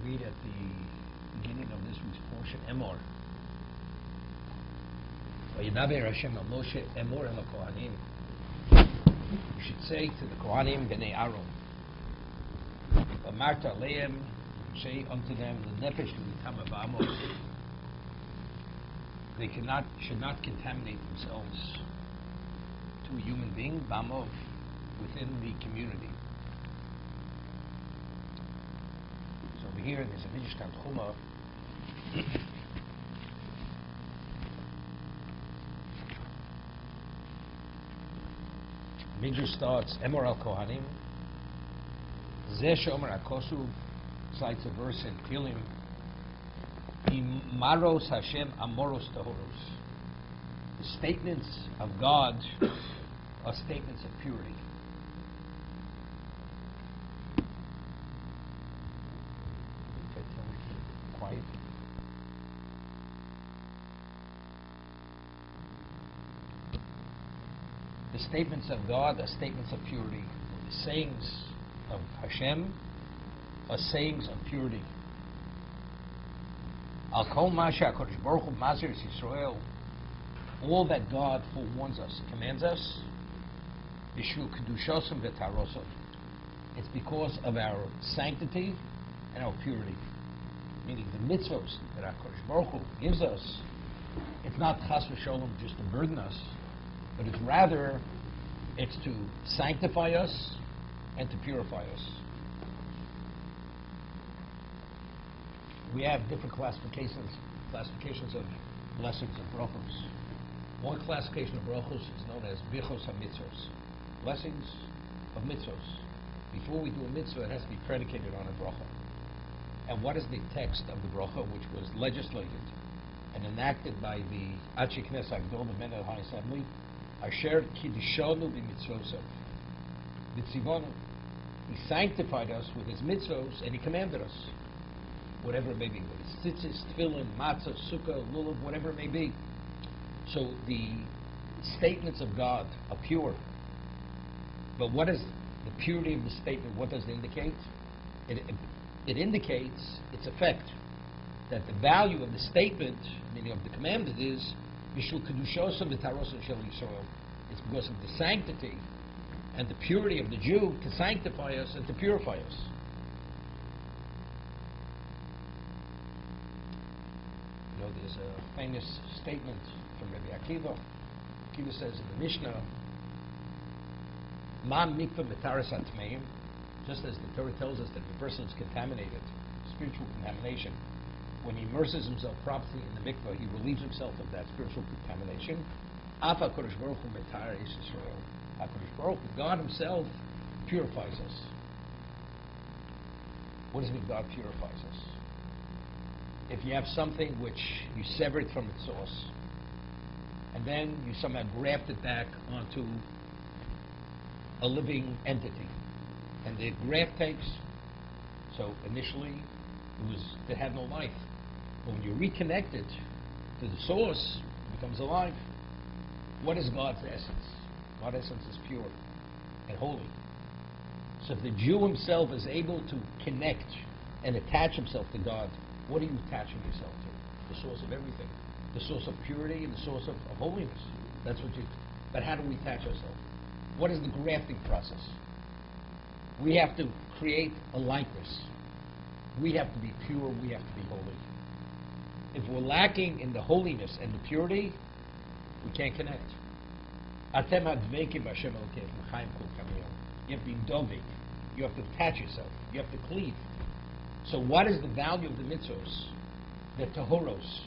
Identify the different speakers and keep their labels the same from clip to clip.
Speaker 1: read at the beginning of this week's portion, Emor. Vayidaber Hashem al Moshe Emor el Kohanim. You should say to the Kohanim b'nei Aaron, V'amarta aleim, say unto them, L'nefesh l'itama ba'amos. They should not contaminate themselves to a human being, ba'amov, within the community. So over here, there's a Midrash Tanchuma. Midrash starts, Emor al Kohanim, Zeh she'omer HaKosuv, cites a verse in Tehillim, Imaros Hashem Amoros Tahoros. The statements of God are statements of purity. Quiet. The statements of God are statements of purity. The sayings of Hashem are sayings of purity. Al kol masha HaKadosh Baruch Hu mazir Yisrael, all that God forewarns us, commands us, b'shvil kedushosam v'tarosam. It's because of our sanctity and our purity. Meaning the mitzvos that HaKadosh Baruch Hu gives us, it's not chas v'sholom just to burden us, but it's rather, it's to sanctify us and to purify us. We have different classifications of blessings of brachos. One classification of brachos is known as bichos ha-mitzvos, blessings of mitzvos. Before we do a mitzvah, it has to be predicated on a bracha. And what is the text of the bracha, which was legislated and enacted by the Anshe Knesset Agdol, the men of the High Assembly? Asher kiddishanu b'mitzvosav, b'tzivonu. He sanctified us with his mitzvos, and he commanded us, whatever it may be, whether it's tzitzis, tefillin, matzah, sukkah, lulav, whatever it may be. So the statements of God are pure. But what is the purity of the statement? What does it indicate? It indicates its effect. That the value of the statement, meaning of the commandment, is Mishul Kedushosam v'Tarosam Shel Yisrael. It's because of the sanctity and the purity of the Jew to sanctify us and to purify us. You know, there's a famous statement from Rabbi Akiva. Akiva says in the Mishnah, Ma mikvah b'taras atmeim, just as the Torah tells us that if a person is contaminated, spiritual contamination, when he immerses himself properly in the mikvah, he relieves himself of that spiritual contamination. Af HaKadosh Baruch Hu metar es Yisrael. HaKadosh Baruch Hu, God Himself, purifies us. What does it mean God purifies us? If you have something which you sever it from its source, and then you somehow graft it back onto a living entity, and the graft takes, so initially it had no life. But when you reconnect it to the source, it becomes alive. What is God's essence? God's essence is pure and holy. So if the Jew himself is able to connect and attach himself to God, what are you attaching yourself to? The source of everything. The source of purity and the source of holiness. That's what you... But how do we attach ourselves? What is the grafting process? We have to create a likeness. We have to be pure, we have to be holy. If we're lacking in the holiness and the purity, we can't connect. You have to be dovik. You have to attach yourself. You have to cleave. So what is the value of the mitzvos? The tahoros.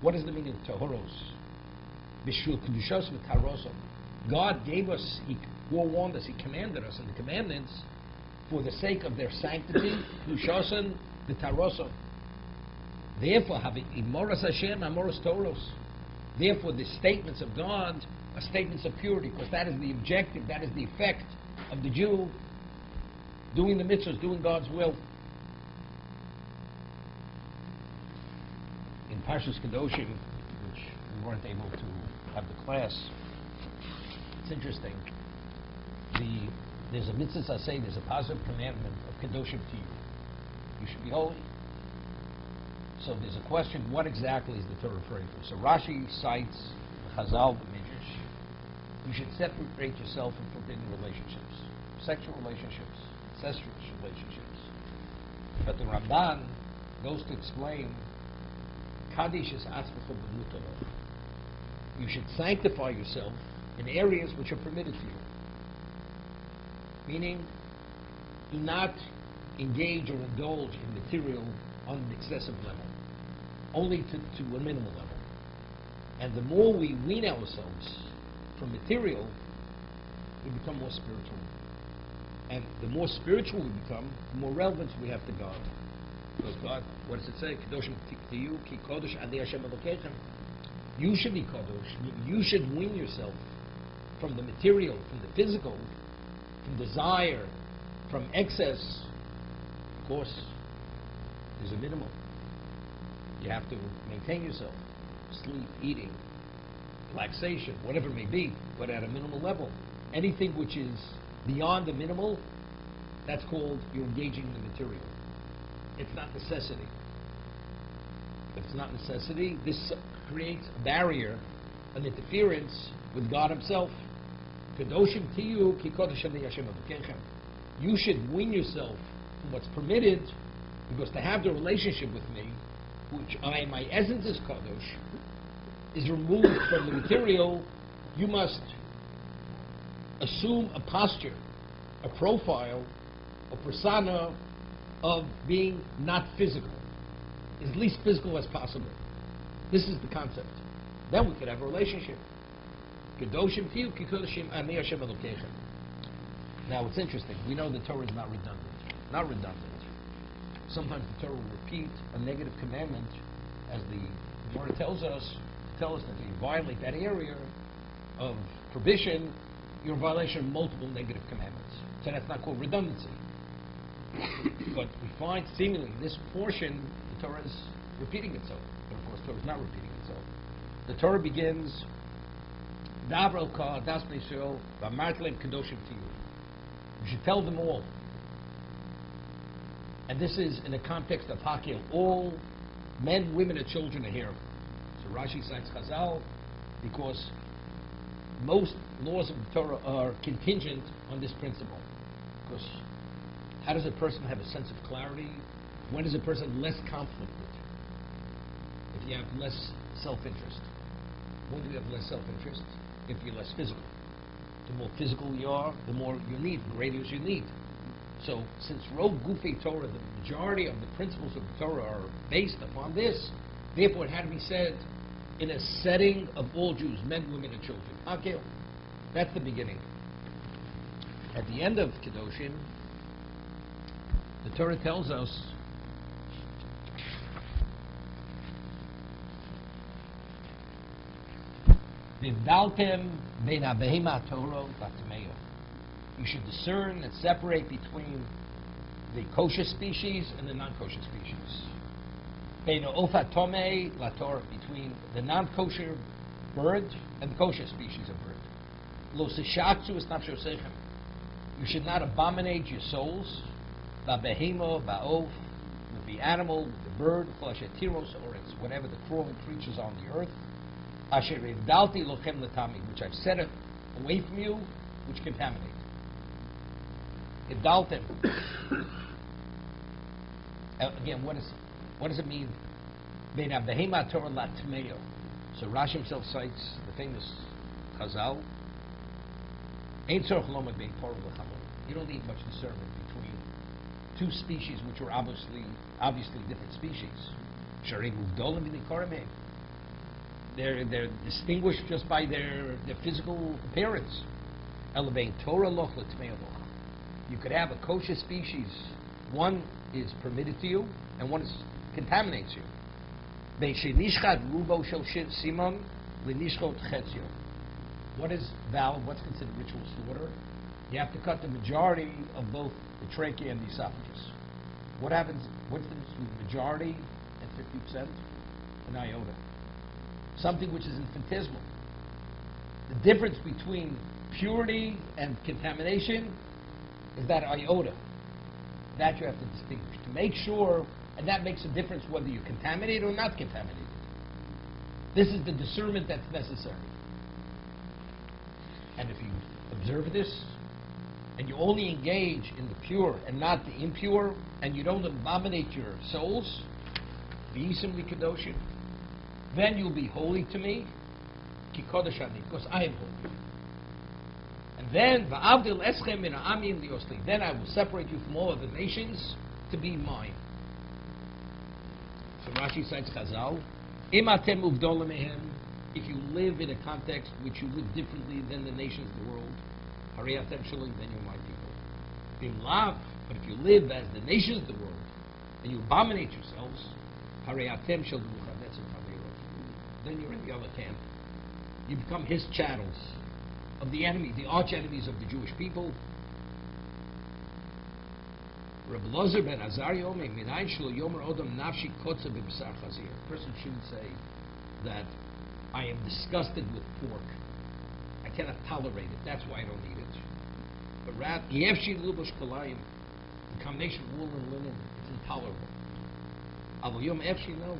Speaker 1: What is the meaning of tahoros? God gave us, He forewarned us, He commanded us in the commandments for the sake of their sanctity, Kedushasan, the Tarosan. Therefore, having Imoras Hashem, Amoros Toros. Therefore, the statements of God are statements of purity, because that is the objective, that is the effect of the Jew doing the mitzvahs, doing God's will. In Parshas Kedoshim, which we weren't able to have the class, it's interesting. There's a mitzvah say, there's a positive commandment of Kedoshim to you. You should be holy. So there's a question, what exactly is the Torah referring to? So Rashi cites the Chazal, the Midrash. You should separate yourself from forbidden relationships, sexual relationships, incestuous relationships. But the Ramban goes to explain, Kaddish is atzmecha b'mutara. You should sanctify yourself in areas which are permitted to you. Meaning, do not engage or indulge in material on an excessive level, only to a minimal level. And the more we wean ourselves from material, we become more spiritual. And the more spiritual we become, the more relevance we have to God. Because God, what does it say? Kadoshim tiyu ki kodesh ani Hashem Elokeichem. You should be kadosh. You should wean yourself from the material, from the physical, from desire, from excess. Of course, there's a minimum. You have to maintain yourself. Sleep, eating, relaxation, whatever it may be, but at a minimal level. Anything which is beyond the minimal, that's called you're engaging in the material. It's not necessity. If it's not necessity, this creates a barrier, an interference with God Himself. Kadoshim tiyu ki kodesh ani Hashem Elokeichem. You should wean yourself from what's permitted, because to have the relationship with me, which my essence is kadosh, is removed from the material. You must assume a posture, a profile, a persona of being not physical, as least physical as possible. This is the concept. Then we could have a relationship. Kedoshim tiyu ki kodeshim ani Hashem Elokeichem. Now it's interesting. We know the Torah is not redundant. Not redundant. Sometimes the Torah will repeat a negative commandment, as the Emor tells us that if you violate that area of prohibition, you're in violation of multiple negative commandments. So that's not called redundancy. But we find seemingly in this portion, the Torah is repeating itself. But of course, the Torah is not repeating itself. The Torah begins, Davro ka das Yisrael v'amartlem kadoshim tiyu. You should tell them all. And this is in the context of Hakil. All men, women, and children are here. So Rashi cites Chazal because most laws of the Torah are contingent on this principle. Because how does a person have a sense of clarity? When is a person less conflicted? If you have less self-interest. When do you have less self-interest? If you're less physical. The more physical you are, the more you need, the greater is your need. So, since Rov Gufei Torah, the majority of the principles of the Torah are based upon this, therefore it had to be said in a setting of all Jews, men, women, and children. Okay, that's the beginning. At the end of Kedoshim, the Torah tells us V'ivdaltem bein ha-behema Torah v'tameya. You should discern and separate between the kosher species and the non-kosher species. Bein ha'ofa tomei la-Torah, between the non-kosher bird and the kosher species of bird. Lo seshatzu es nafshosechem. You should not abominate your souls. Ba-behema, ba-of, with the animal, with the bird, tiros, or it's whatever the crawling creatures on the earth. Asher ivdalti lochem l'tami, which I've set away from you, which contaminate. Ivdaltem. Again, what does it mean? Bein ha-behema Torah la-tmeyo. So Rashi himself cites the famous Chazal. Ein tzorach lomad bein Torah v'chamor. You don't need much discernment between two species which are obviously different species. Sharei muvdolim v'nikorim. They're distinguished just by their physical appearance. Elevain Torah loch l'tmei loch. You could have a kosher species. One is permitted to you, and one contaminates you. Be'shenishchad rubo shel simon l'nishchot chetzio. What is valid? What's considered ritual slaughter? You have to cut the majority of both the trachea and the esophagus. What happens? What's the difference between the majority and 50%? An iota. Something which is infinitesimal. The difference between purity and contamination is that iota. That you have to distinguish. To make sure, and that makes a difference whether you're contaminated or not contaminated. This is the discernment that's necessary. And if you observe this, and you only engage in the pure and not the impure, and you don't abominate your souls, v'yisim li kadoshim, then you'll be holy to me, ki kodesh ani, because I am holy. And then, v'avdil eschem min ha'amim liosli, then I will separate you from all other nations to be mine. So Rashi cites Chazal, im atem uvdol mehem, if you live in a context which you live differently than the nations of the world, harei atem shalim, then you're my people. Bim lav, but if you live as the nations of the world, and you abominate yourselves, harei atem shalim, that's a tavirot. Then you're in the other camp. You become his chattels of the enemy, the arch enemies of the Jewish people. Rabbi Lozer ben Azariah Omer, minayin shelo yomer odom nafshi kotza b'basar chazir. A person shouldn't say that I am disgusted with pork. I cannot tolerate it. That's why I don't eat it. But rather, yevshi lubosh kalayim, the combination of wool and linen, it's intolerable. Avol yom efshi, no.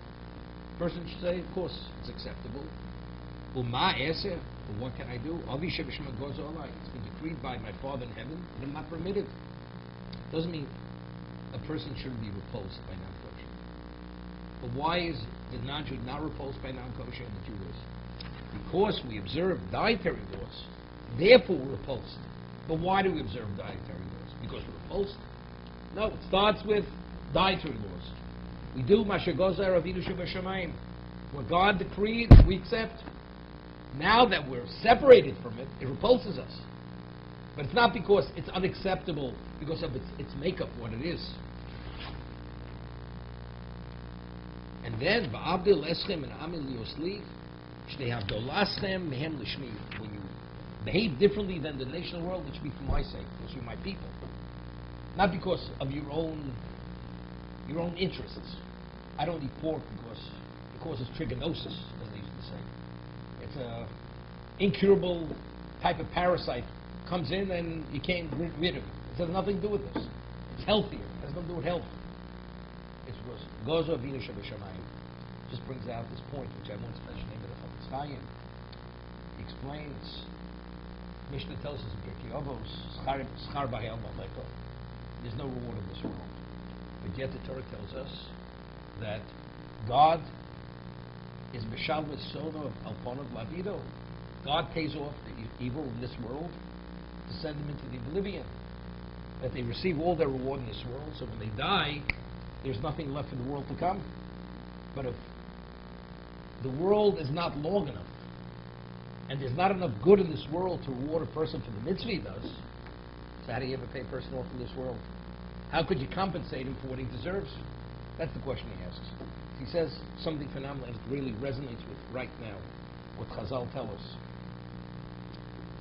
Speaker 1: A person should say, of course, it's acceptable. Uma eseh, but what can I do? Avi shebishma goes olai. It's been decreed by my Father in heaven, but I'm not permitted. Doesn't mean a person shouldn't be repulsed by non-kosher. But why is the non-Jew not repulsed by non-kosher and the Jew is? Because we observe dietary laws, therefore we're repulsed. But why do we observe dietary laws? Because we're repulsed? No, it starts with dietary laws. We do mashagozar avinu shebashamayim. What God decreed, we accept. Now that we're separated from it, it repulses us. But it's not because it's unacceptable, because of its makeup, what it is. And then, v'abdil eschem and amil liosli, shtei havdolaschem mehem lishmi. When you behave differently than the nation of the world, it should be for my sake, because you're my people. Not because of your own interests. I don't eat pork because it causes trichinosis, as they used to say. It's a incurable type of parasite. Comes in and you can't get rid of it. It has nothing to do with this. It's healthier. It has nothing to do with health. It was Gozo Avinu Shebashamayim. Just brings out this point, which I once mentioned in the Chafetz Chaim. He explains, Mishnah tells us in Pirkei Avos, Schar B'Hayal Maleko. There's no reward in this world. But yet the Torah tells us that God is Mishal Misono Alponav Lavido. God pays off the evil in this world to send them into the oblivion. That they receive all their reward in this world, so when they die, there's nothing left for the world to come. But if the world is not long enough, and there's not enough good in this world to reward a person for the mitzvah he does, so how do you ever pay a person off in this world? How could you compensate him for what he deserves? That's the question he asks. He says something phenomenal and it really resonates with right now what Chazal tell us.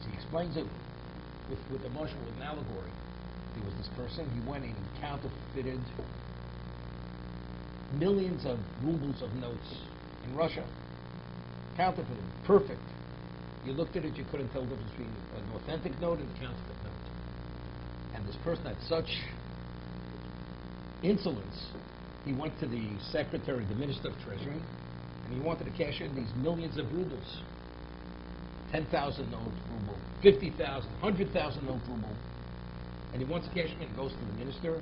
Speaker 1: So he explains it with emotion, with an allegory. There was this person, he went and he counterfeited millions of rubles of notes in Russia. Counterfeited, perfect. You looked at it, you couldn't tell the difference between an authentic note and a counterfeit note. And this person had such insolence, he went to the secretary, the minister of treasury, and he wanted to cash in these millions of rubles. 10,000 note ruble, 50,000, 100,000 note ruble. And he wants to cash them in, goes to the minister.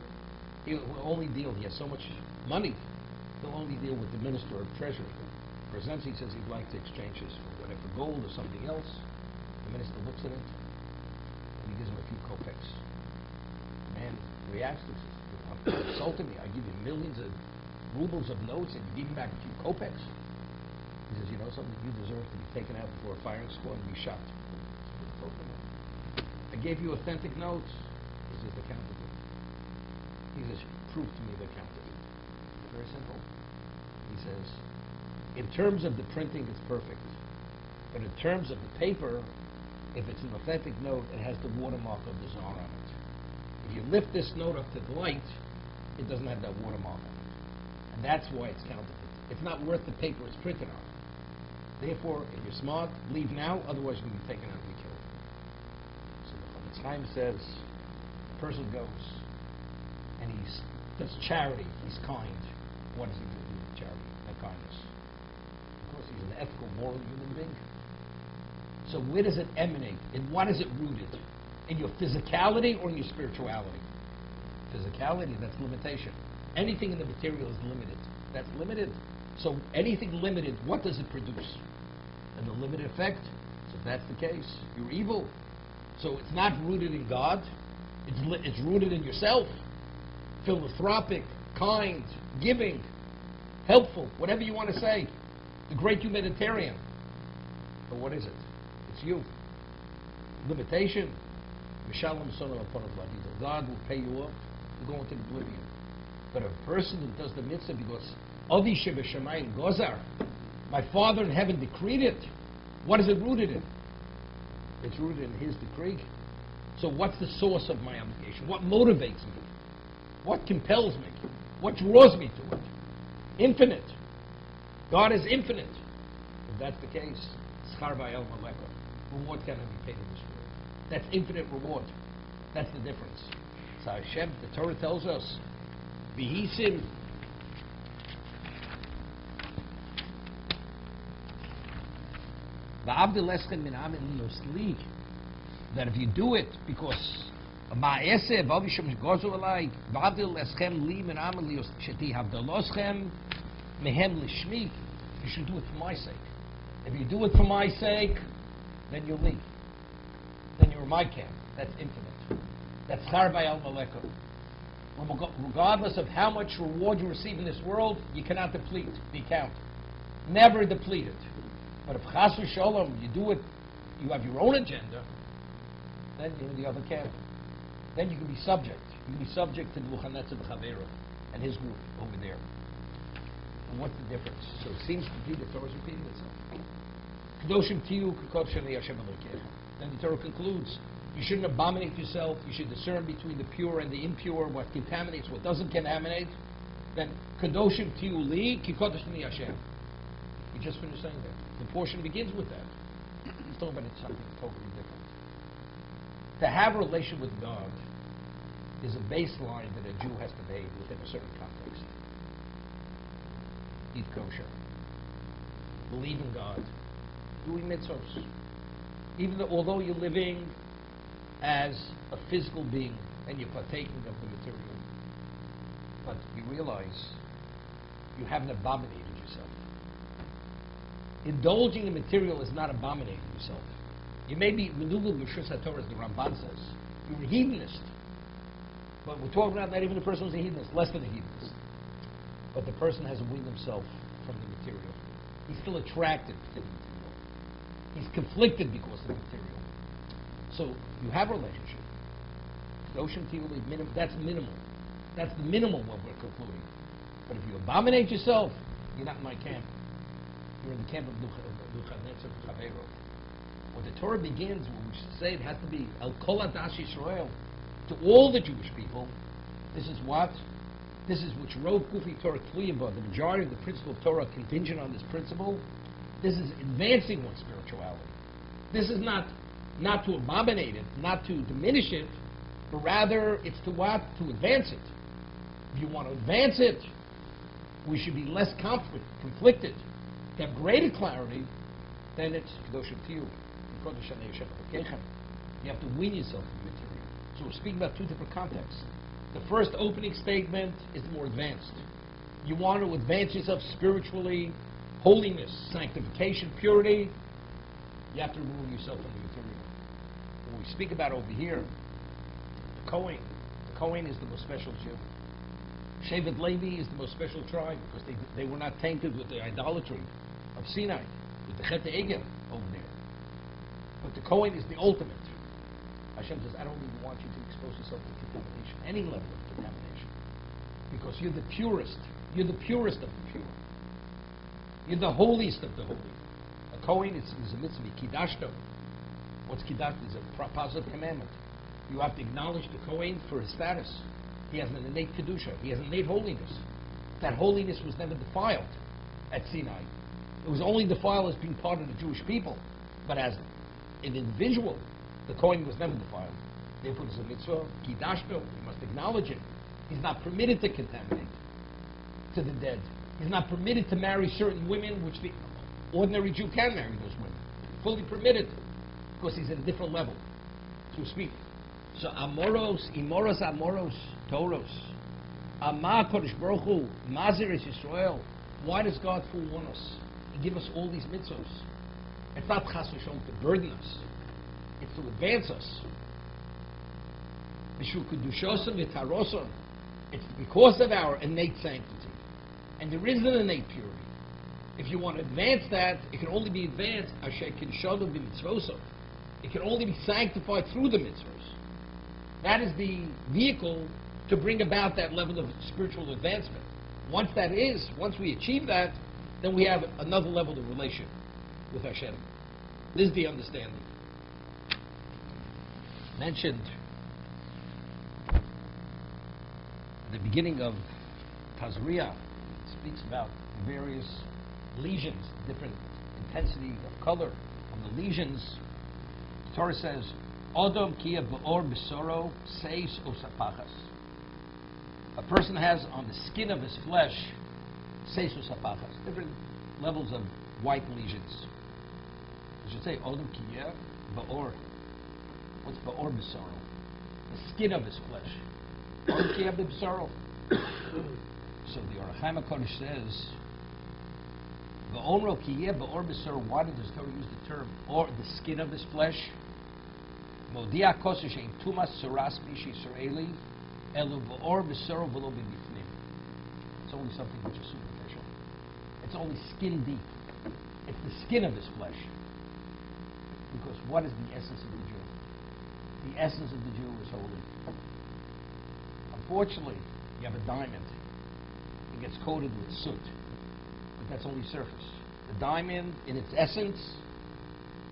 Speaker 1: He'll only deal, he has so much money, he'll only deal with the minister of treasury. Presents, he says he'd like to exchange this for whatever, gold or something else. The minister looks at it, and he gives him a few kopecks. The man reacts to it, says, "You insulted me, I give you millions of rubles of notes, and you give me back a few kopecks." He says, "You know something, you deserve to be taken out before a firing squad and be shot. I gave you authentic notes." He says, "The counterfeit." He says, "Prove to me the counterfeit." Very simple. He says, in terms of the printing, it's perfect. But in terms of the paper, if it's an authentic note, it has the watermark of the Tsar on it. If you lift this note up to the light, it doesn't have that watermark on it. And that's why it's counterfeit. It's not worth the paper it's printed on. Therefore, if you're smart, leave now, otherwise you're going to be taken out and be killed. So the Chafetz Chaim says, the person goes, and he That's charity. He's kind. What does he do with charity and kindness? Of course, he's an ethical, moral human being. So where does it emanate? And what is it rooted? In your physicality or in your spirituality? Physicality, that's limitation. Anything in the material is limited. That's limited. So anything limited, what does it produce? And the limited effect. So if that's the case, you're evil. So it's not rooted in God. It's rooted in yourself. Philanthropic, kind, giving, helpful, whatever you want to say. The great humanitarian. But what is it? It's you. Limitation. God will pay you up. You go into oblivion. But a person who does the mitzvah because Avi Shebashamayim Gozar, my Father in heaven decreed it. What is it rooted in? It's rooted in His decree. So what's the source of my obligation? What motivates me? What compels me? What draws me to it? Infinite. God is infinite. If that's the case, Schar Ba'el Maleka. Reward cannot be paid in this world. That's infinite reward. That's the difference. So Hashem, the Torah tells us, V'hisim V'avdil eschem min amin lios li, that if you do it because Ma'aseh v'avisham gozu alai v'avdil eschem li min amin lios sheti havdaloschem mehem lishmi, you should do it for my sake. If you do it for my sake, then you'll leave. Then you're in my camp. That's infinite. That's Schar Ba'el Maleka. Regardless of how much reward you receive in this world, you cannot deplete the account. Never deplete it. But if Chas v'Sholom, you do it, you have your own agenda, then you're in the other camp. Then you can be subject. You can be subject to the Luchanetza B'Chavera and his group over there. And what's the difference? So it seems to be the Torah is repeating itself. Kedoshim tiyu k'kod shenei Hashem Elokecha. Then the Torah concludes, you shouldn't abominate yourself. You should discern between the pure and the impure, what contaminates, what doesn't contaminate. Then Kedoshim tiyu li k'kod shenei Hashem. We just finished saying that. The portion begins with that. He's talking about something totally different. To have a relation with God is a baseline that a Jew has to behave within a certain context. Eat kosher. Believe in God. Doing mitzvahs. Even though, although you're living as a physical being and you're partaking of the material, but you realize you haven't abominated yourself. Indulging in material is not abominating yourself. You may be maneuvered Mishras HaTorah, as the Ramban says. You're a hedonist. But we're talking about not even a person who's a hedonist, less than a hedonist. But the person hasn't weaned himself from the material. He's still attracted to the material. He's conflicted because of the material. So you have a relationship. That's minimal. That's the minimal what we're concluding. But if you abominate yourself, you're not in my camp. You're in the camp of Luchanetza B'Chavero. When the Torah begins, when we say it has to be El Kol Adash Yisrael, to all the Jewish people, this is what? This is which Rov Gufi Torah Tliyabah, the majority of the principle of Torah contingent on this principle. This is advancing one's spirituality. This is not to abominate it, not to diminish it, but rather it's to what? To advance it. If you want to advance it, we should be less conflicted. To have greater clarity, then it's Kedoshim Tiyu. You have to wean yourself from the material. So we're speaking about two different contexts. The first opening statement is more advanced. You want to advance yourself spiritually, holiness, sanctification, purity, you have to remove yourself from the material. When we speak about over here, the Kohen is the most special Jew. Shevet Levi is the most special tribe because they were not tainted with the idolatry of Sinai, with the Chet Egel over there. But the Kohen is the ultimate. Hashem says, I don't even want you to expose yourself to contamination, any level of contamination. Because you're the purest. You're the purest of the pure. You're the holiest of the holy. A Kohen is a mitzvah, Kiddashto. What's Kiddash? Is a positive commandment. You have to acknowledge the Kohen for his status. He has an innate Kedusha. He has innate holiness. That holiness was never defiled at Sinai. It was only defiled as being part of the Jewish people. But as an individual, the Kohen was never defiled. Therefore, it's a mitzvah, Kiddashto. You must acknowledge it. He's not permitted to contaminate to the dead. He's not permitted to marry certain women, which the ordinary Jew can marry those women. Fully permitted, because he's at a different level, so to speak. So Amoros, Toros. Amah Kodesh Baruch Hu, Mazir is Yisrael. Why does God forewarn us and give us all these mitzvahs? It's not Chas v'Shalom to burden us. It's to advance us. It's because of our innate sanctity. And there is an innate purity. If you want to advance that, it can only be advanced it can only be sanctified through the mitzvahs. That is the vehicle to bring about that level of spiritual advancement. Once we achieve that, then we have another level of relation with Hashem. This is the understanding. Mentioned at the beginning of Tazria, it speaks about various lesions, different intensity of color on the lesions. The Torah says, Odom kia ba'or b'soro seis osapachas. A person has on the skin of his flesh seis osapachas, different levels of white lesions. You should say Odom kia ba'or. What's ba'or b'soro? The skin of his flesh. Odom kia b'soro. So the Orach HaKodesh says, V'omro kiyeh ba'or b'sor. Why did the Torah use the term or the skin of his flesh? Modia kosesh ein tumas soras bishi Israeli elu v'or b'sor v'lo b'bifnim. It's only something which is superficial. It's only skin deep. It's the skin of his flesh. Because what is the essence of the Jew? The essence of the Jew is holy. Unfortunately, you have a diamond. It gets coated with soot. But that's only surface. The diamond, in its essence,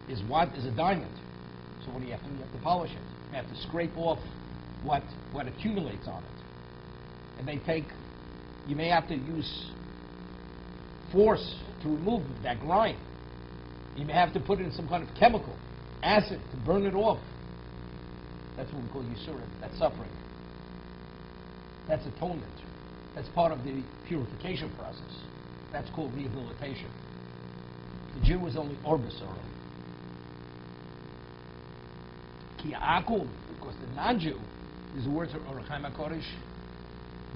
Speaker 1: is what is a diamond. So what do you have to do? You have to polish it. You have to scrape off what accumulates on it. And you may have to use force to remove that grime. You may have to put it in some kind of chemical, acid, to burn it off. That's what we call yisurim. That's suffering. That's atonement. That's part of the purification process. That's called rehabilitation. The Jew is only orbisoro. Ki akum, because the non-Jew, these words are Orach HaKodesh,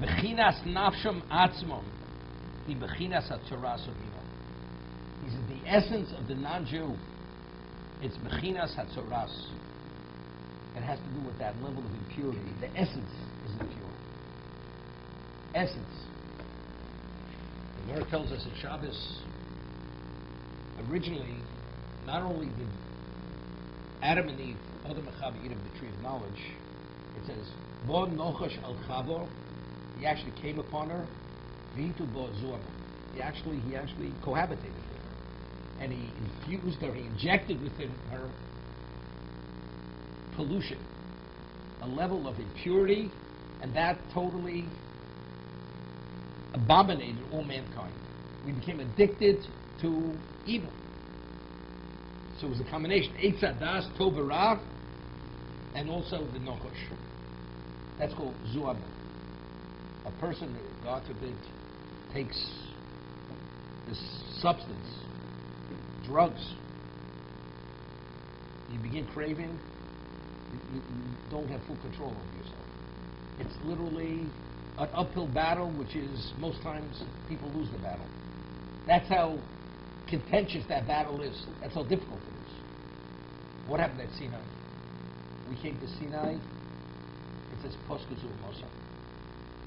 Speaker 1: Bechinas nafsham atzmon, hi bechinas hatzoras omino. He says the essence of the non-Jew, it's bechinas hatzoras. It has to do with that level of impurity. The essence is impure. Essence. The Lord tells us in Shabbos, originally, not only did Adam and Eve, Adam and Chava, eat of the tree of knowledge, it says, Bo nochash al Chavo, he actually came upon her, Vitu bo zuama. He actually cohabitated with her. And he infused her, he injected within her pollution, a level of impurity, and that totally abominated all mankind. We became addicted to evil. So it was a combination, Eitz Hadas, Tov V'Ra, and also the Nochosh. That's called Zuab. A person, God forbid, takes this substance, drugs, you begin craving, you don't have full control over yourself. It's literally an uphill battle, which is, most times, people lose the battle. That's how contentious that battle is. That's how difficult it is. What happened at Sinai? We came to Sinai, it says, Poskuzu Mosa.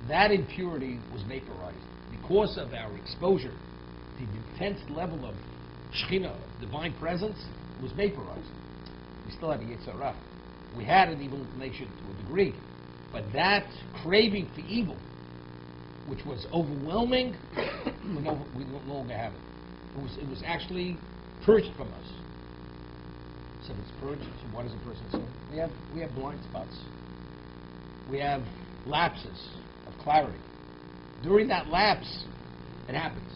Speaker 1: That impurity was vaporized. Because of our exposure to the intense level of Shekhinah, divine presence, was vaporized. We still have a Yetzirah. We had an evil inclination to a degree, but that craving for evil, which was overwhelming, we no longer have it. It was actually purged from us. So if it's purged, so what does a person say? We have blind spots. We have lapses of clarity. During that lapse, it happens.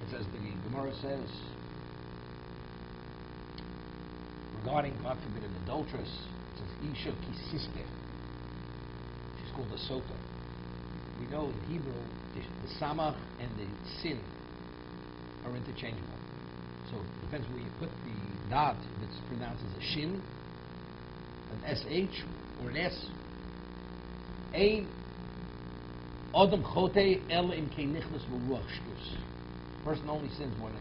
Speaker 1: It says, the Gemara says, regarding, God forbid, an adulteress, it says, Isha kisiste. She's called a sota. we know in Hebrew, the samach and the sin are interchangeable. So it depends where you put the dot, if it's pronounced as a shin, an sh, or an s. Ein adam chote el im kei nichnas v'ruach shtus. Person only sins when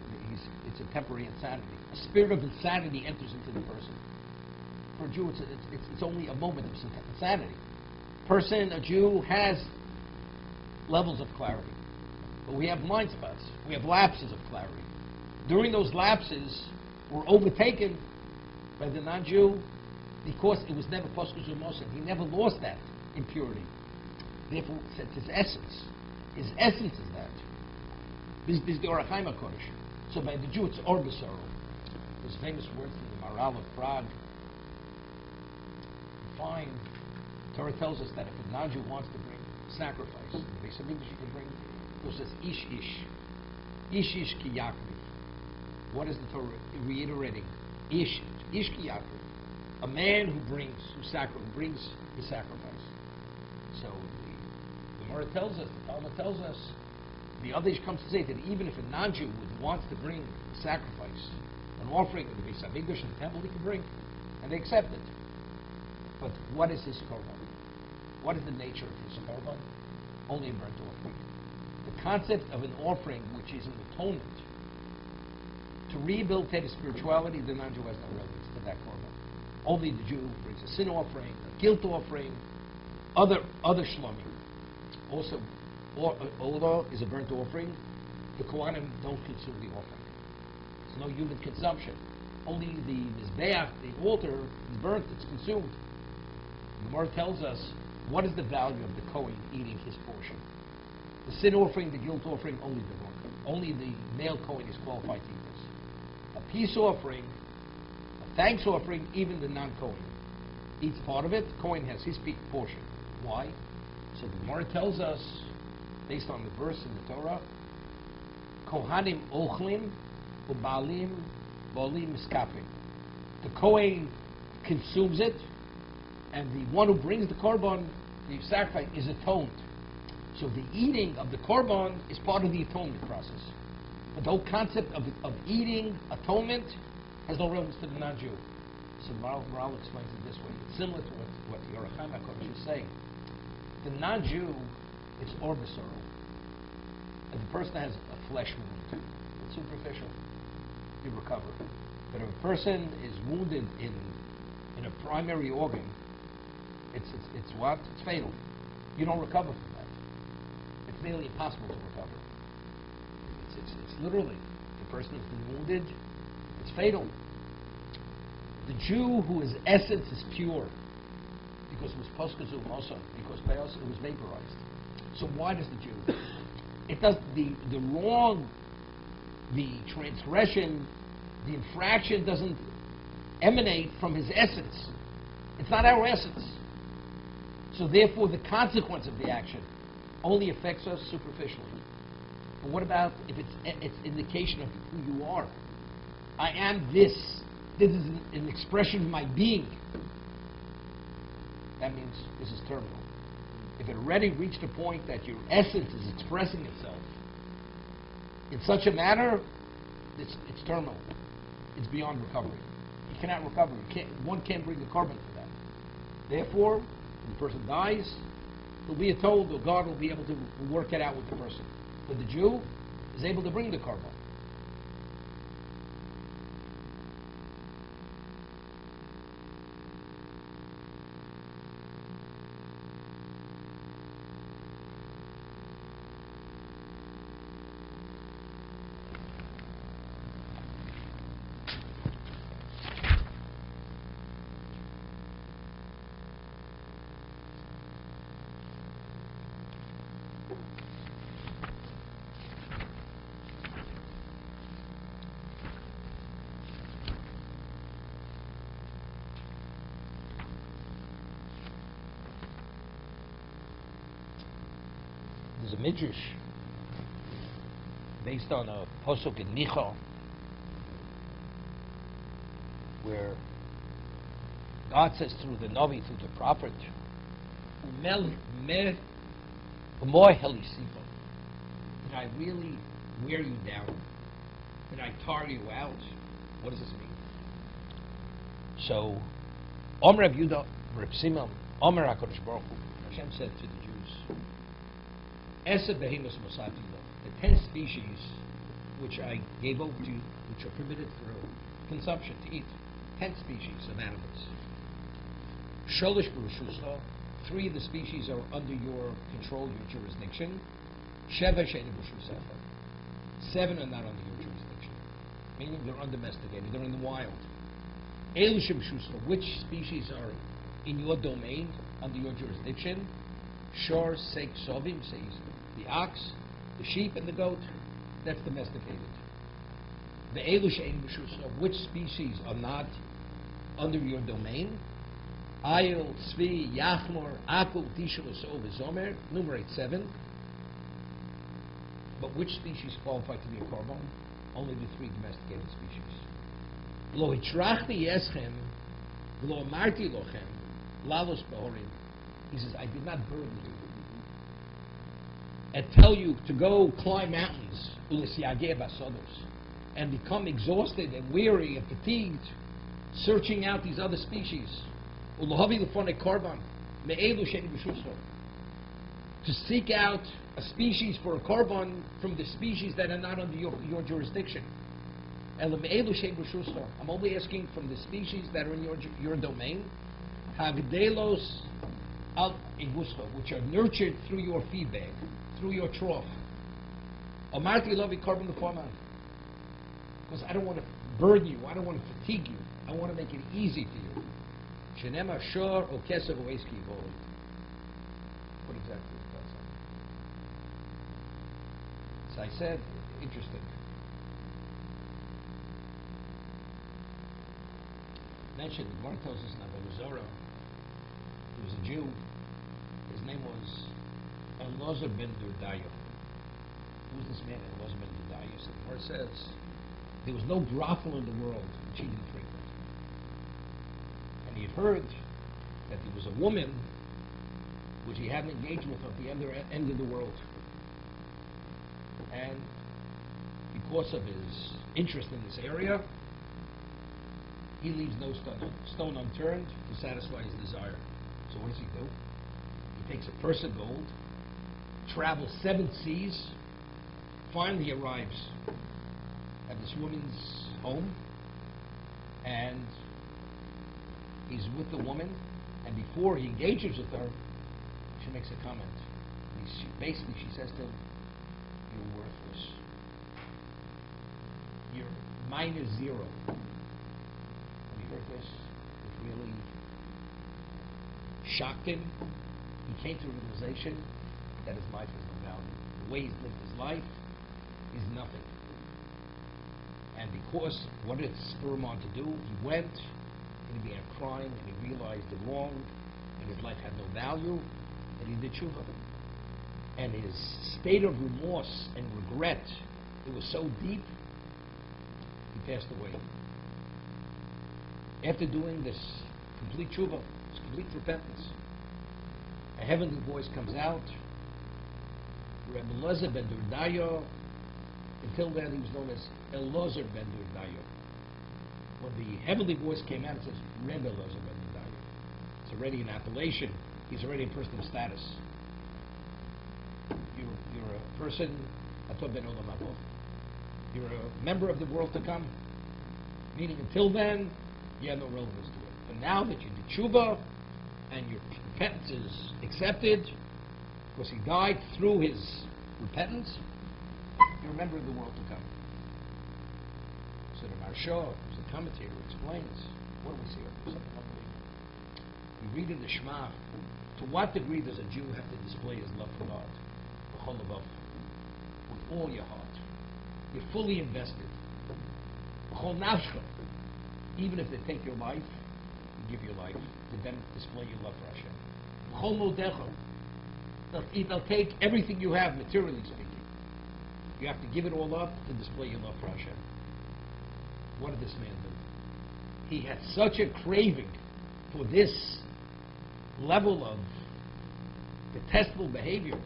Speaker 1: it's a temporary insanity. A spirit of insanity enters into the person. For a Jew, it's only a moment of insanity. A Jew has levels of clarity, but we have blind spots. We have lapses of clarity. During those lapses, we're overtaken by the non-Jew because it was never poskus u'mosen. He never lost that impurity. Therefore, it's his essence. His essence is that. This is the Orach Chaim HaKodesh. So by the Jew, it's Or B'Soro. There's famous words from the Maharal of Prague. Fine. Torah tells us that if a non-Jew wants to bring sacrifice, they said maybe she can bring, because it's ish ish. Ish ish ki yakri. What is the Torah reiterating? Ish ki yakri. A man who brings his sacrifice. So the Gemara tells us, the Talmud tells us, the other comes to say that even if a non-Jew wants to bring a sacrifice, an offering to the Beis Hamikdash in the temple, he can bring, and they accept it. But what is his korban? What is the nature of his korban? Only a burnt offering. The concept of an offering, which is an atonement, to rehabilitate his spirituality, the non-Jew has no relevance to that korban. Only the Jew brings a sin offering, a guilt offering, other shlomim. Also, Ola is a burnt offering. The Kohanim don't consume the offering. There's no human consumption. Only the Mizbeach, the altar, is burnt, it's consumed. The Gemara tells us, what is the value of the Kohen eating his portion? The sin offering, the guilt offering, only the Kohen. Only the male Kohen is qualified to eat this. A peace offering, a thanks offering, even the non-Kohen eats part of it. The Kohen has his portion. Why? So the Gemara tells us, based on the verse in the Torah, Kohanim ochlim u'balim bolim miskapim. The Kohen consumes it, and the one who brings the korban, the sacrifice, is atoned. So the eating of the korban is part of the atonement process. But the whole concept of eating atonement has no relevance to the non-Jew. So Maharal explains it this way. It's similar to what the Orach Chaim HaKodesh is saying. The non-Jew, it's Or B'Soro. If the person has a flesh wound, it's superficial. You recover. But if a person is wounded in a primary organ, it's what? It's fatal. You don't recover from that. It's nearly impossible to recover. It's literally, the person has been wounded, it's fatal. The Jew whose essence is pure, because it was poskazu mosa, because it was vaporized. So why does the Jew? It does the wrong, the transgression, the infraction doesn't emanate from his essence. It's not our essence. So therefore, the consequence of the action only affects us superficially. But what about if it's indication of who you are? I am this. This is an expression of my being. That means this is terminal. If it already reached a point that your essence is expressing itself in such a manner, it's terminal. It's beyond recovery. You cannot recover. One can't bring the korban for that. Therefore, when the person dies, he'll be told that God will be able to work it out with the person. But the Jew is able to bring the korban. There's a midrash based on a posuk in Micha where God says through the Navi, through the prophet, Emor helisifo. Did I really wear you down? Did I tire you out? What does this mean? So, Omer Rav Yudah, Reb Simon, Omer HaKadosh Baruch Hu, Hashem said to the Jews, Esed behemoths mosati lo, the 10 species which I gave over to you, which are permitted for consumption, to eat. 10 species of animals. Sholish b'reshuscha, 3 of the species are under your control, your jurisdiction. Sheva she'ein b'reshuscha, 7 are not under your jurisdiction, meaning they're undomesticated, they're in the wild. Elu sheb'reshuscha, which species are in your domain, under your jurisdiction? Shor, seik, sovim, says the ox, the sheep, and the goat. That's domesticated. The elu she'ein b'reshuscha, which species are not under your domain? Ayil, Tzvi, Yachmor, Akul, Tishel, Esol, V'zomer, numerate 7. But which species qualify to be a korban? Only the 3 domesticated species. Lo hitrachti yeschem, lo amarti lochem, lalos b'horim. He says, I did not burden you and tell you to go climb mountains, u'lesiageh basodos, and become exhausted and weary and fatigued, searching out these other species. U'lohavi l'fonei korban, me'elu she'ein b'reshuscha, to seek out a species for a korban from the species that are not under your jurisdiction. I'm only asking from the species that are in your domain. Hagdelos al iguscha, which are nurtured through your feed bag, through your trough. Amarti lovi korban l'forman, because I don't want to burden you, I don't want to fatigue you, I want to make it easy for you. Shenem ashor o kesev o eski voli. What exactly is that? So I said, interesting. Mentioned, the Gemara tells us in Avodah Zarah, he was a Jew. His name was Elazar ben Durdayo. Who was this man, Elazar ben Durdayo? So the Gemara says there was no brothel in the world which he didn't frequent. And he had heard that there was a woman which he had an engagement at the end of the world. And because of his interest in this area, he leaves no stone unturned to satisfy his desire. So what does he do? He takes a purse of gold, travels 7 seas, finally arrives at this woman's home, and he's with the woman, and before he engages with her, she makes a comment. Basically, she says to him, "You're worthless. You're -0. When he heard this, it really shocked him. He came to a realization that his life has no value. The way he's lived his life is nothing. And because what did it spur him on to do? He went and he began crying, and he realized the wrong, and his life had no value, and he did tshuva. And his state of remorse and regret, it was so deep, he passed away. After doing this complete tshuva, this complete repentance, a heavenly voice comes out. Rabbi Elazar ben Durdayo, until then he was known as Elazar ben Durdayo. When the heavenly voice came out, it says Rabbi Elazar ben Durdayo. It's already an appellation. He's already a person of status. You're a person, you're a member of the world to come. Meaning until then, you have no relevance to it. But now that you did tshuva, and your repentance is accepted, because he died through his repentance, you're a member of the world to come. So the Maharsha, who's a commentator, explains, what do we see here? Something unbelievable. We read in the Shema, to what degree does a Jew have to display his love for God? With all your heart. You're fully invested. Even if they take your life, you give your life to then display your love for Hashem. They'll take everything you have, materially speaking. You have to give it all up to display your love for Hashem. What did this man do? He had such a craving for this level of detestable behavior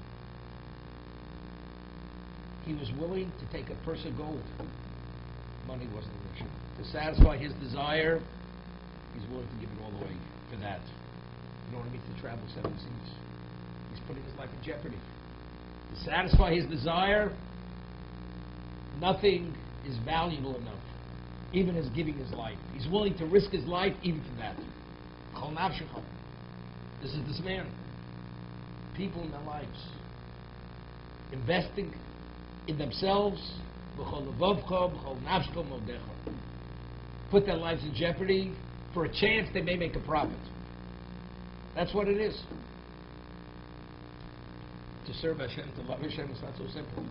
Speaker 1: he was willing to take a purse of gold. Money wasn't an issue. To satisfy his desire, he's willing to give it all away for that. You know what I mean? To travel 7 seas. He's putting his life in jeopardy. To satisfy his desire, nothing is valuable enough, even as giving his life. He's willing to risk his life even for that. This is this man. People in their lives. Investing in themselves. Put their lives in jeopardy for a chance they may make a profit. That's what it is. To serve Hashem, to love Hashem, it's not so simple.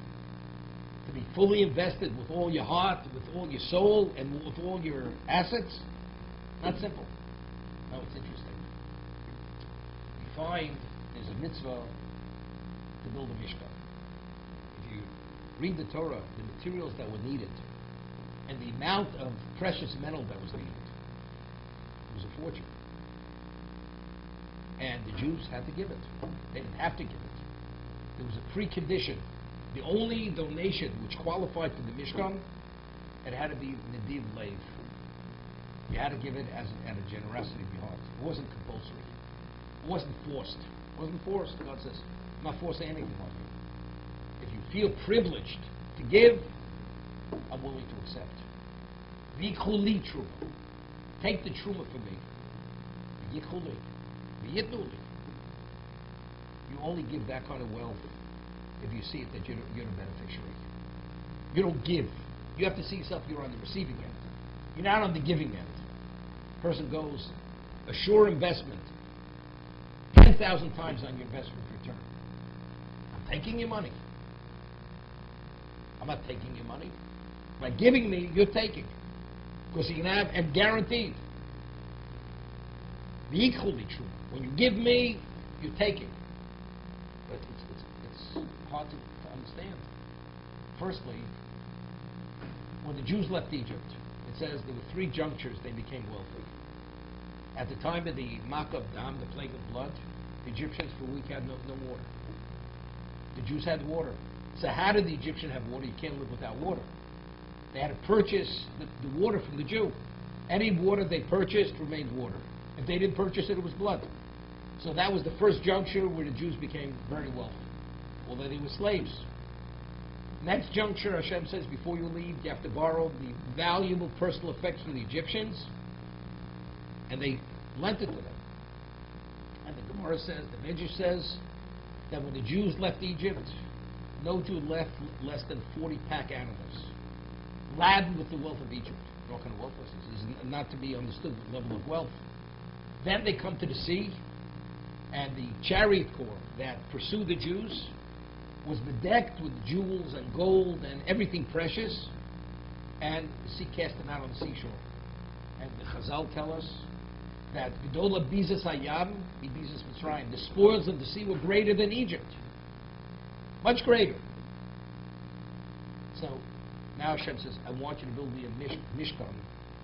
Speaker 1: To be fully invested with all your heart, with all your soul, and with all your assets, not simple. No, it's interesting. We find there's a mitzvah to build a mishkan. If you read the Torah, the materials that were needed, and the amount of precious metal that was needed, it was a fortune. And the Jews had to give it. They didn't have to give it. There was a precondition. The only donation which qualified for the Mishkan, it had to be Nediv Leiv. You had to give it out of generosity of your heart. It wasn't compulsory. It wasn't forced. It wasn't forced. God says, I'm not forcing anything on you. If you feel privileged to give, I'm willing to accept. V'yichuli truma. Take the truma from me. V'yichuli. V'yitnuli. You only give that kind of wealth if you see it that you're the beneficiary. You don't give. You have to see yourself you're on the receiving end. You're not on the giving end. Person goes, a sure investment, 10,000 times on your investment return. I'm taking your money. I'm not taking your money. By giving me, you're taking. Because you can have, and guaranteed. The equally true. When you give me, you're taking. But it's hard to understand. Firstly, when the Jews left Egypt, it says there were 3 junctures they became wealthy. At the time of the Makah Dam, the plague of blood, the Egyptians for a week had no water. The Jews had water. So how did the Egyptian have water? You can't live without water. They had to purchase the water from the Jew. Any water they purchased remained water. If they didn't purchase it, it was blood. So that was the first juncture where the Jews became very wealthy, although they were slaves. Next juncture, Hashem says, before you leave, you have to borrow the valuable personal effects from the Egyptians, and they lent it to them. And the Gemara says, the Midrash says, that when the Jews left Egypt, no Jew left less than 40 pack animals, laden with the wealth of Egypt. What kind of wealth was this? This is not to be understood, the level of wealth. Then they come to the sea, and the chariot corps that pursued the Jews was bedecked with jewels and gold and everything precious, and the sea cast them out on the seashore. And the Chazal tell us that Gedola Bizas Hayam, Bizas Mitzrayim, the spoils of the sea were greater than Egypt. Much greater. So now Hashem says, I want you to build me a Mishkan,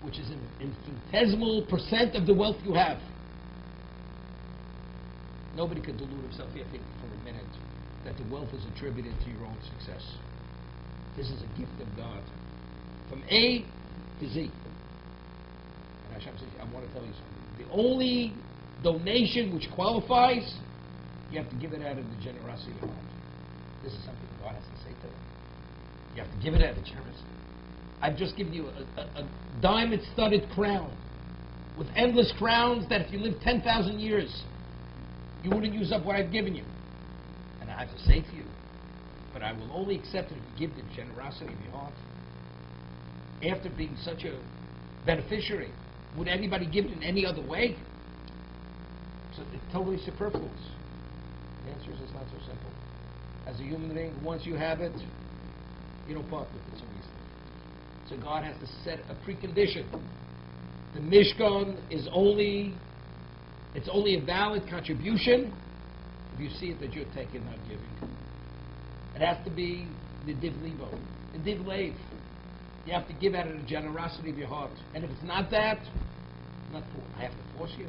Speaker 1: which is an infinitesimal percent of the wealth you have. Nobody could delude himself here for a minute that the wealth is attributed to your own success. This is a gift of God. From A to Z. And Hashem says, I want to tell you something. The only donation which qualifies, you have to give it out of the generosity of your heart. This is something God has to say to them. You have to give it out of the generosity. I've just given you a diamond-studded crown with endless crowns that if you live 10,000 years, you wouldn't use up what I've given you. And I have to say to you, but I will only accept it if you give the generosity of your heart. After being such a beneficiary, would anybody give it in any other way? So it's totally superfluous. The answer is it's not so simple. As a human being, once you have it, you don't part with it so easily. So God has to set a precondition. The Mishkan is only a valid contribution if you see it that you're taking, not giving. It has to be the div levo, the div leiv. You have to give out of the generosity of your heart. And if it's not that, I have to force you.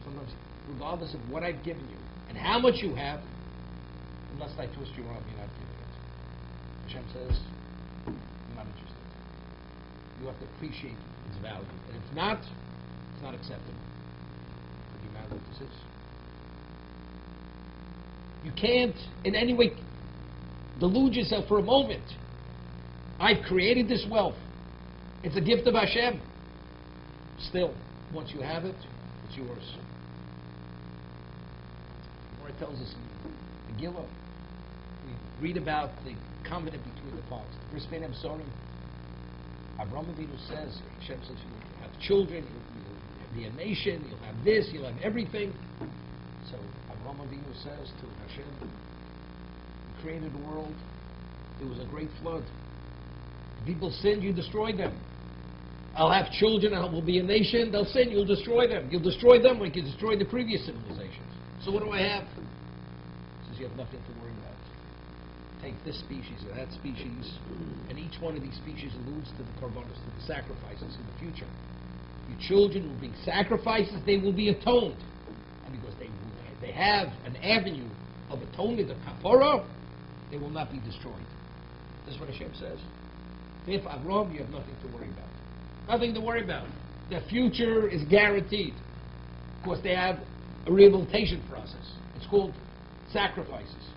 Speaker 1: Sometimes, regardless of what I've given you and how much you have, unless I twist your arm, you're not giving it. Hashem says, I'm not interested. You have to appreciate its value. And if not, it's not acceptable. Would you matter what this is? You can't in any way delude yourself for a moment. I've created this wealth. It's a gift of Hashem. Still, once you have it, it's yours. Emor tells us in Megillah, we read about the covenant between the parts. The first Bein Sorim, Avraham Avinu says, Hashem says, you'll have children, you'll be a nation, you'll have this, you'll have everything. So Avraham Avinu says to Hashem, you created the world, there was a great flood. People sinned, you destroyed them. I'll have children, we'll be a nation, they'll sin, you'll destroy them. You'll destroy them like you destroyed the previous civilizations. So what do I have? He says you have nothing to worry about. Take this species or that species, and each one of these species alludes to the korbanos, to the sacrifices in the future. Your children will bring sacrifices, they will be atoned. And because they have an avenue of atonement, of kapara, they will not be destroyed. This is what Hashem says. If Avraham, you have nothing to worry about. Nothing to worry about. The future is guaranteed. Of course, they have a rehabilitation process. It's called sacrifices.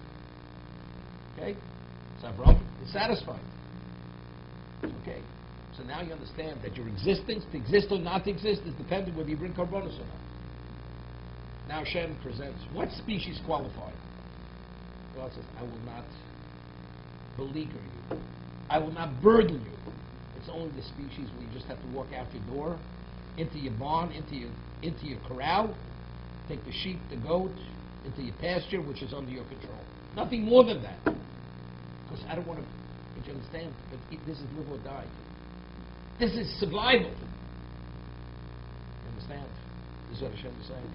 Speaker 1: Okay? So Avraham is satisfied. Okay? So now you understand that your existence, to exist or not to exist, is dependent whether you bring korbanos or not. Now Hashem presents, what species qualify? God says, I will not beleaguer you. I will not burden you. It's only the species where you just have to walk out your door, into your barn, into your corral, take the sheep, the goat, into your pasture, which is under your control. Nothing more than that. Because I don't want to, did you understand? But this is live or die. This is survival. You understand? This is what Hashem is saying.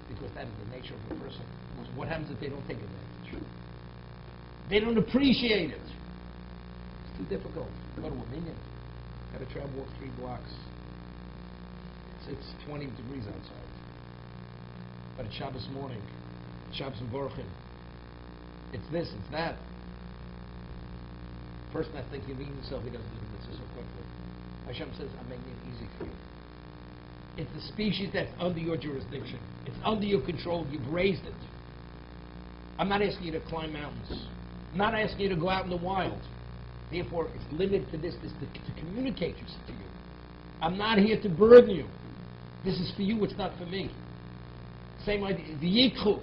Speaker 1: Because that is the nature of a person. Because what happens if they don't take advantage? They don't appreciate it. It's too difficult. Go to a minion. Got to try and walk 3 blocks. It's 20 degrees outside. But it's Shabbos morning. Shabbos and Baruchim. It's this, it's that. Person that thinks you mean yourself, he doesn't do the mitzvah so quickly. Hashem says, I'm making it easy for you. It's the species that's under your jurisdiction. It's under your control. You've raised it. I'm not asking you to climb mountains. I'm not asking you to go out in the wild. Therefore, it's limited to this, to communicate this to you. I'm not here to burden you. This is for you, it's not for me. Same idea. The yikhu.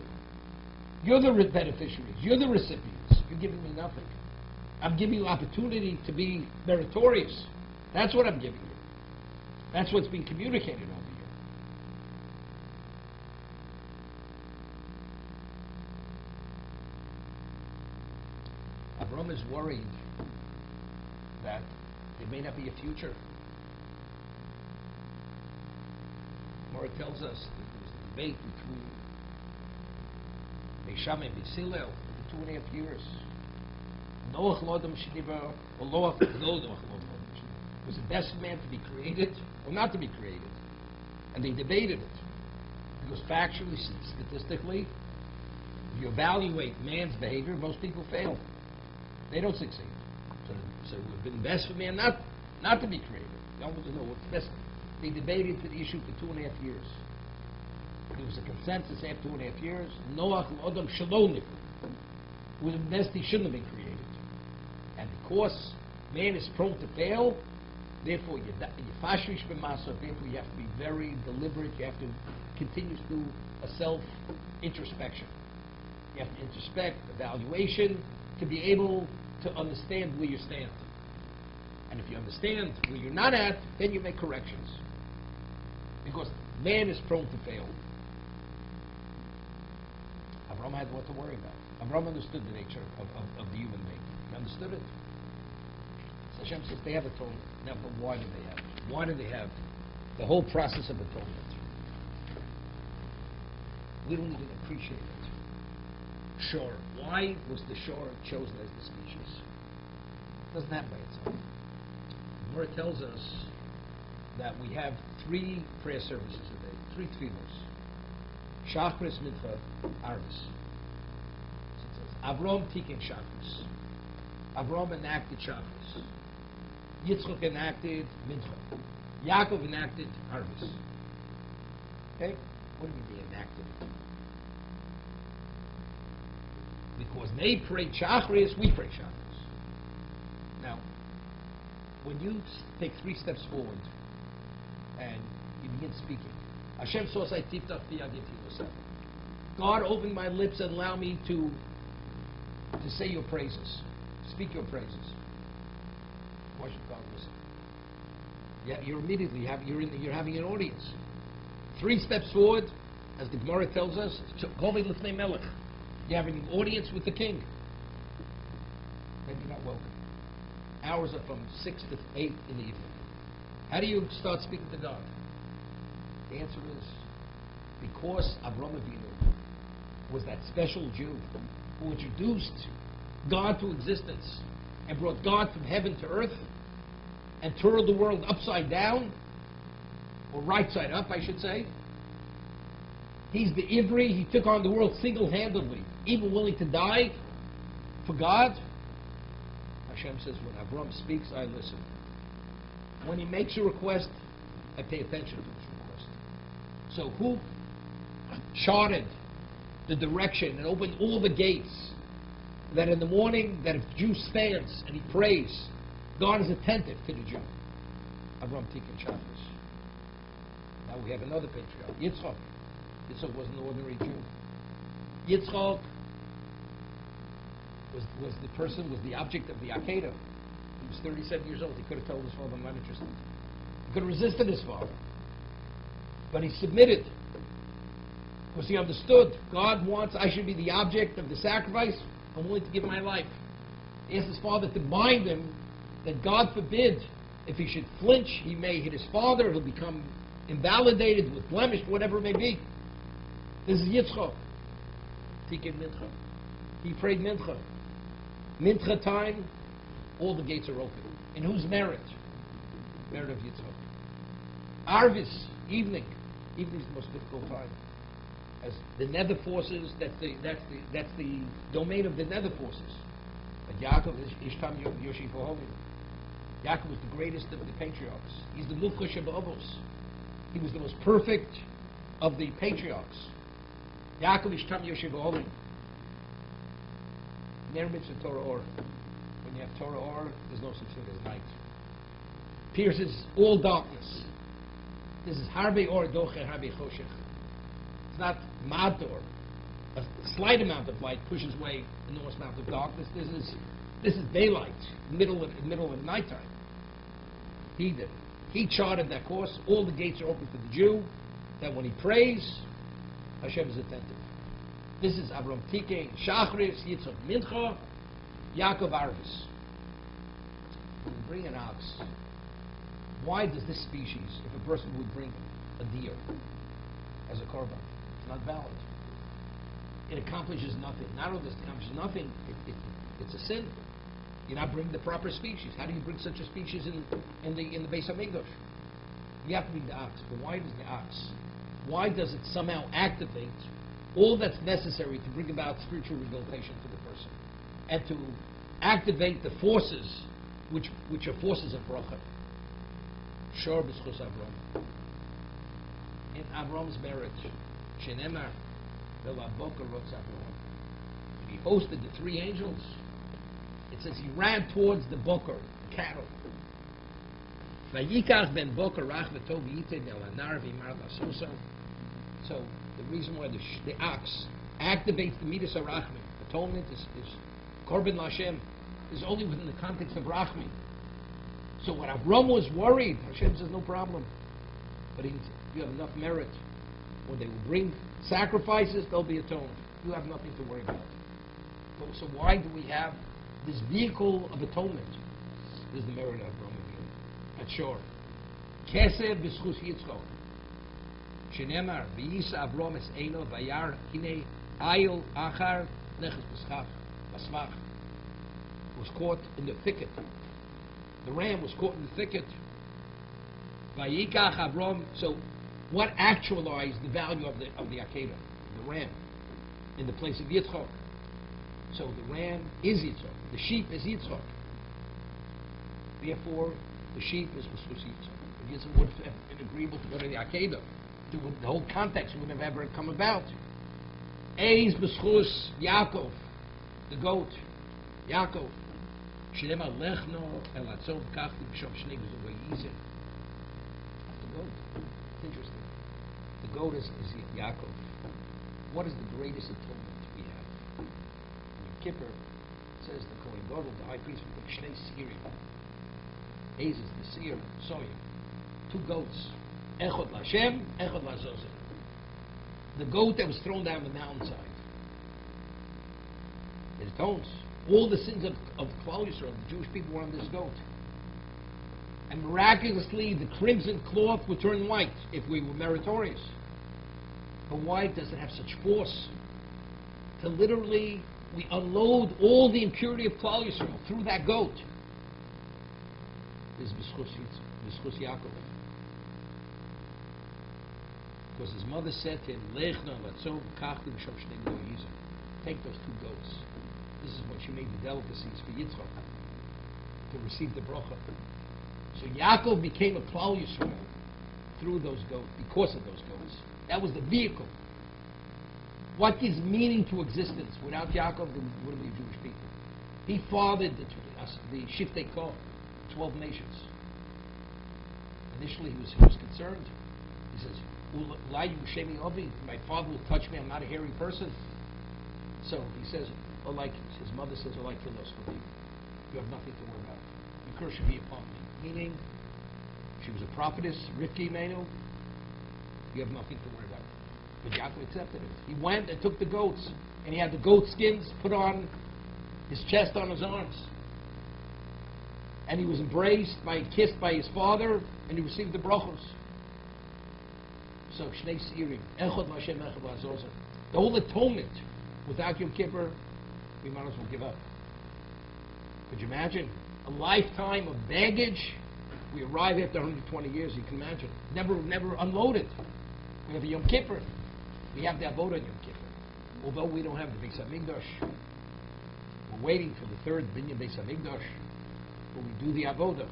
Speaker 1: You're the beneficiaries. You're the recipients. You're giving me nothing. I'm giving you opportunity to be meritorious. That's what I'm giving you. That's what's being communicated over here. Avraham is worried that there may not be a future. Emor tells us that there was a debate between Beisham and Beisilel for 2.5 years. Noach Lodam Shediba, or Noach Lodam. Was it best man to be created or not to be created? And they debated it. Because factually, statistically, if you evaluate man's behavior, most people fail. They don't succeed. So it would have been best for man not to be created. They don't want to know what's best. They debated the issue for 2.5 years. There was a consensus after 2.5 years. Noach Adam Shalom. It was best he shouldn't have been created. And because man is prone to fail, therefore you fashrish b'masa. Therefore you have to be very deliberate. You have to continue to do a self-introspection. You have to introspect, evaluation, to be able to understand where you stand. And if you understand where you're not at, then you make corrections. Because man is prone to fail. Avraham had what to worry about. Avraham understood the nature of the human being. He understood it. So Hashem says they have atonement. Now, but why do they have it? Why do they have the whole process of atonement? We don't even appreciate it. Sure. Why was the shore chosen as the species? It doesn't happen by itself. Emor tells us that we have 3 prayer services a day, 3 tefillos. Shachris, Mincha, Arvis. So it says Avram tikkun Shabbos. Avram enacted Shabbos. Yitzchak enacted Mincha. Yaakov enacted Harvest. Okay? What do you mean they enacted it? Because they prayed Shacharis, we pray Shacharis. Now, when you take 3 steps forward and you begin speaking, Hashem sosai tiftach pi agiti l'seh. God, open my lips and allow me to say your praises, speak your praises. Why should God listen? Yeah, you're immediately you're having an audience. 3 steps forward, as the Gemara tells us, Kovei l'fnei melech. You're having an audience with the king. Maybe you're not welcome. Hours are from 6 to 8 in the evening. How do you start speaking to God? The answer is because Avraham Avinu was that special Jew who introduced God to existence and brought God from heaven to earth and turned the world upside down, or right side up, I should say. He's the Ivri. He took on the world single-handedly, even willing to die for God. Hashem says, when Avram speaks, I listen. When he makes a request, I pay attention to his request. So who charted the direction and opened all the gates that in the morning, that if the Jew stands and he prays, God is attentive to the Jew? Avram tikkun Shabbos. Now we have another patriarch, Yitzchak. Yitzchak was an ordinary Jew. Yitzchak was the object of the Akedah. He was 37 years old. He could have told his father, I'm not interested. He could have resisted his father. But he submitted. Because he understood, God wants, I should be the object of the sacrifice. I'm willing to give my life. He asked his father to bind him, that God forbid, if he should flinch, he may hit his father, he'll become invalidated, with blemish, whatever it may be. This is Yitzchak. Tikkun Mincha. He prayed Mincha. Mincha time, all the gates are open. In whose merit? Merit of Yitzchak. Arvis, evening. Evening is the most difficult time. As the nether forces, that's the domain of the nether forces. But Yaakov is Ishtam Yoshiv Ohovim. Yaakov was the greatest of the patriarchs. He's the Mufresh of Avos. He was the most perfect of the patriarchs. Yaakov Ishtam Yoshiv Ohovim. Ner mitzvah Torah or. When you have Torah or, there's no such thing as night. Pierces all darkness. This is Harbe or Docher Harbe Choshech. It's not mad or a slight amount of light pushes away an enormous amount of darkness. This is daylight, middle of nighttime. He did. He charted that course. All the gates are open for the Jew. That when he prays, Hashem is attentive. This is Avram Tikkun, Shachris, Yitzchak Mincha, Yaakov Arvis. When you bring an ox, why does this species, if a person would bring a deer as a korban, it's not valid. It accomplishes nothing. Not only does it accomplish nothing, it's a sin. You're not bringing the proper species. How do you bring such a species in the Beis HaMikdash? You have to bring the ox. But why does the ox? Why does it somehow activate all that's necessary to bring about spiritual rehabilitation to the person and to activate the forces which are forces of bracha? Shor b'schus Avram. In Avram's marriage, Shenemar v'la'boker rotz Avram. When he hosted the 3 angels, it says he ran towards the boker, the cattle. Vayikach ben boker rach v'tov yited el anar v'imar l'asusa. So the reason why the ox activates the midas harachmin, atonement is korban l'Hashem, is only within the context of rachmin. So when Avram was worried, Hashem says no problem, but you have enough merit. When they will bring sacrifices, they'll be atoned. You have nothing to worry about. So why do we have this vehicle of atonement? This is the merit of Avram Avinu. That's sure. Keseh b'schus Yitzchak. Shenemar v'yisa Avram es eino v'yar hinei ayil achar neches b'schach b'smach. Was caught in the thicket. The ram was caught in the thicket. Vayikach Avram. So, what actualized the value of the Akedah, the ram, in the place of Yitzchak? So the ram is Yitzchak. The sheep is Yitzchak. Therefore, the sheep is B'schus Yitzchak. If Yitzchak would have been agreeable to go to the Akedah, the whole context wouldn't have ever come about. Eis B'schus Yaakov, the goat. Yaakov. Shnei Lechno El Atzov Kachti B'Sham Shnei B'Zuvayizim. The goat. It's interesting. The goat is Yaakov. What is the greatest atonement we have? In Kippur, it says the Kohen Gadol, the high priest, will take Shnei Sirim. Eis is the seer, soyim. 2 goats. Echad Lashem, Echad Lazozim. The goat that was thrown down the mountainside. It atones. All the sins of Klal Yisrael, the Jewish people, were on this goat. And miraculously, the crimson cloth would turn white if we were meritorious. But why does it have such force? To literally, we unload all the impurity of Klal Yisrael through that goat. This is B'schus Yaakov. Because his mother said to him, Lechna Latzov Kachtim Shom Shnei Goyizim. Take those 2 goats. This is when she made the delicacies for Yitzchak to receive the bracha. So Yaakov became a Klal Yisrael through those goats, because of those goats. That was the vehicle. What gives meaning to existence? Without Yaakov, there wouldn't be Jewish people. He fathered the Shiftei Kol, 12 nations. Initially, he was concerned. He says, my father will touch me, I'm not a hairy person. So he says, his mother says, you have nothing to worry about. Your curse should be upon me. Meaning, she was a prophetess, Rivki Imenu, you have nothing to worry about. But Yaakov accepted it. He went and took the goats, and he had the goat skins put on his chest, on his arms. And he was embraced, kissed by his father, and he received the brachos. So, Shnei Sirim, Echad Lashem, Echad Lazozim. The whole atonement, without Yom Kippur, we might as well give up. Could you imagine? A lifetime of baggage. We arrive after 120 years, you can imagine. Never unloaded. We have a Yom Kippur. We have the Avodah on Yom Kippur. Although we don't have the Beis HaMikdash. We're waiting for the 3rd Binyan Beis HaMikdash. But we do the Avodah.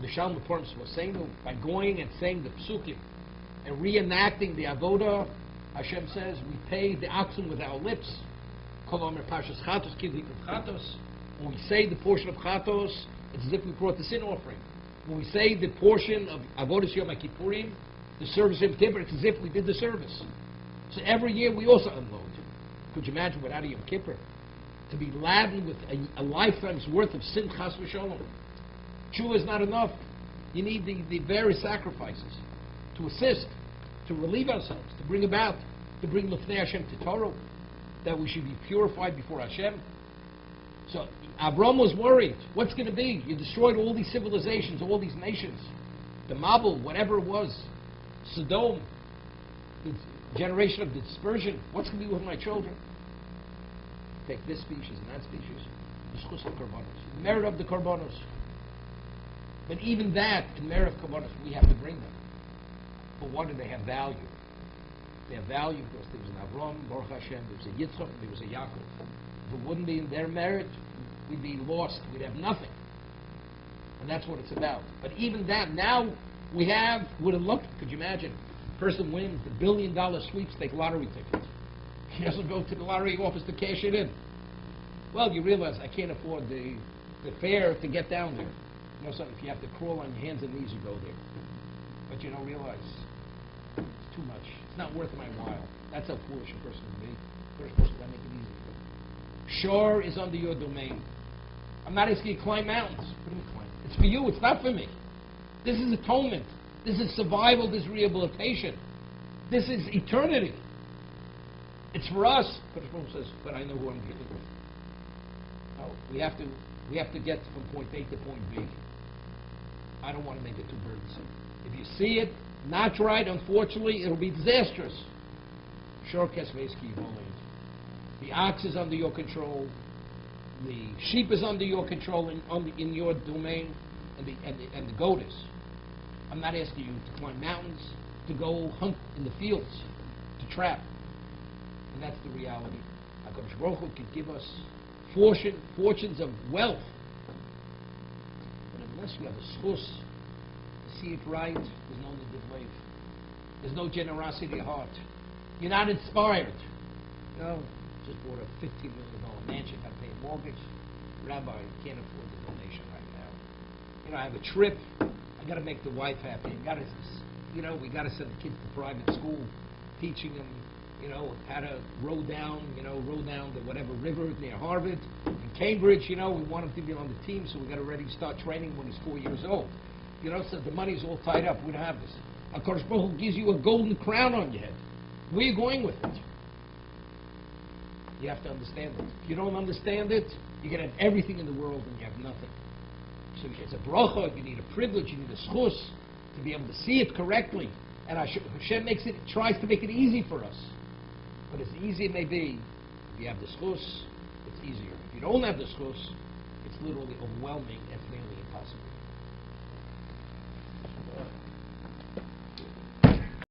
Speaker 1: The Shalom Purim was saying, by going and saying the Psukim, and reenacting the Avodah, Hashem says, we pay the oxen with our lips. When we say the portion of Chatos, it's as if we brought the sin offering. When we say the portion of Avodah Yom Kippurim, the service of Yom Kippur, it's as if we did the service. So every year we also unload. Could you imagine without a Yom Kippur? To be laden with a lifetime's worth of sin, chas v'sholom. Tshuva is not enough. You need the various sacrifices to assist, to relieve ourselves, to bring Lefnei Hashem to Torah, that we should be purified before Hashem. So Avram was worried. What's going to be? You destroyed all these civilizations, all these nations. The Mabul, whatever it was, Sodom, the generation of dispersion. What's going to be with my children? Take this species and that species. The merit of the Korbanos. But even that, in merit of Korbanos, we have to bring them. But why do they have value? They have value because there was an Avram, Baruch Hashem, there was a Yitzchak, and there was a Yaakov. If it wouldn't be in their merit, we'd be lost. We'd have nothing. And that's what it's about. But even that, now we have, would have looked, could you imagine? A person wins the $1 billion sweepstake lottery ticket. He doesn't go to the lottery office to cash it in. Well, you realize I can't afford the fare to get down there. You know something, if you have to crawl on your hands and knees, you go there. But you don't realize it's too much. It's not worth my while. That's how foolish a person would be. First person that make it easy. Shore is under your domain. I'm not asking you to climb mountains. What do you climb? It's for you. It's not for me. This is atonement. This is survival. This is rehabilitation. This is eternity. It's for us. But the Prophet says, but I know who I'm dealing with. No, we have to get from point A to point B. I don't want to make it too burdensome. If you see it not right, unfortunately, it'll be disastrous. The ox is under your control. The sheep is under your control in your domain, and the goat is. I'm not asking you to climb mountains, to go hunt in the fields, to trap. And that's the reality. HaKadosh Baruch Hu can give us fortunes of wealth. But unless we have a schus to see it right, there's no nediv. There's no generosity of heart. You're not inspired. You know, just bought a $15 million mansion, got to pay a mortgage. Rabbi, I can't afford the donation right now. You know, I have a trip. I got to make the wife happy. We got to send the kids to private school, teaching them, you know, how to row down the whatever river near Harvard. In Cambridge, you know, we want him to be on the team, so we got to already start training when he's 4 years old. You know, so the money's all tied up. We don't have this. HaKadosh Baruch Hu gives you a golden crown on your head. Where are you going with it? You have to understand it. If you don't understand it, you can have everything in the world and you have nothing. So it's a bracha, you need a privilege, you need a schus to be able to see it correctly. And Hashem tries to make it easy for us. But as easy it may be, if you have the schus, it's easier. If you don't have the schus, it's literally overwhelming. It's